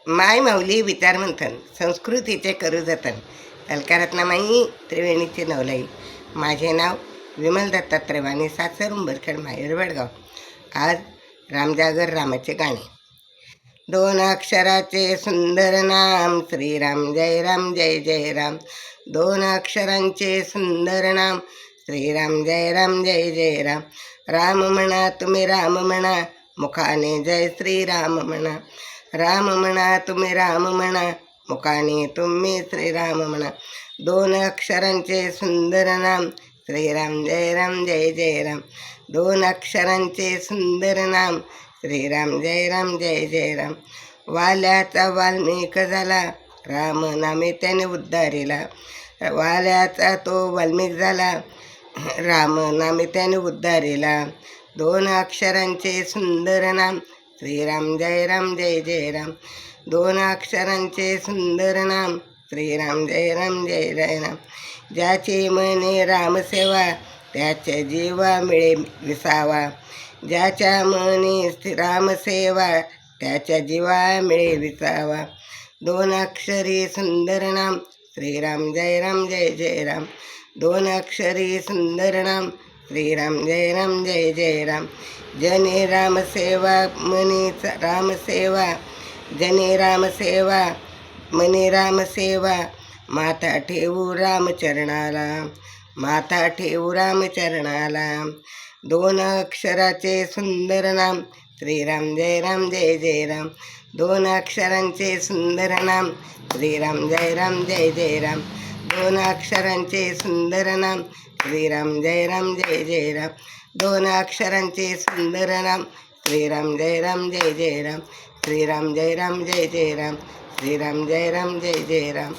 माय माऊली विचारमंथन संस्कृतीचे करू जतन अलकारत्नामाई त्रिवेणीचे नवलाई. माझे नाव विमल दत्तात्रय वाणी, सासर उंबरखेड, माहेर वडगाव. आज रामजागर रामाचे गाणे. दोन अक्षराचे सुंदर नाम श्रीराम, जय राम जय जय राम. दोन अक्षरांचे सुंदर नाम श्रीराम, जय राम जय जय राम. राम म्हणा तुम्ही राम म्हणा, मुखाने जय श्रीराम म्हणा. राम म्हणा तुम्ही राम म्हणा, मुखाने तुम्ही श्रीराम म्हणा. दोन अक्षरांचे सुंदर नाम श्रीराम, जय राम जय जय राम. दोन अक्षरांचे सुंदर नाम श्रीराम, जय राम जय जय राम. वाल्याचा वाल्मिक झाला, राम नामे त्याने उद्धारिला. वाल्याचा तो वाल्मिक झाला, राम नामे त्याने उद्धारिला. दोन अक्षरांचे सुंदर नाम श्रीराम, जय राम जय जय राम. दोन अक्षरांचे सुंदर नाम श्रीराम, जय राम जय जय राम. ज्याचे मने रामसेवा, त्याच्या जीवा मिळे विसावा. ज्याच्या मनी रामसेवा, त्याच्या जीवा मिळे विसावा. दोन अक्षरी सुंदर नाम श्रीराम, जय राम जय जय राम. दोन अक्षरी सुंदर नाम श्रीराम, जय राम जय जय राम. जने रामसेवा मनी रामसेवा, जने रामसेवा मनी रामसेवा. माथा ठेवू रामचरणाला, माथा ठेवू रामचरणाला. दोन अक्षराचे सुंदर नाम श्रीराम, जय राम जय जय राम. दोन अक्षरांचे सुंदर नाम श्रीराम, जय राम जय जय राम. दोन अक्षरांचे सुंदर नाम श्रीराम, जय राम जय जय राम. दोन अक्षरांचे सुंदर नाम श्रीराम, जय राम जय जय राम. श्रीराम जय राम जय जय राम. श्रीराम जय राम जय जय राम.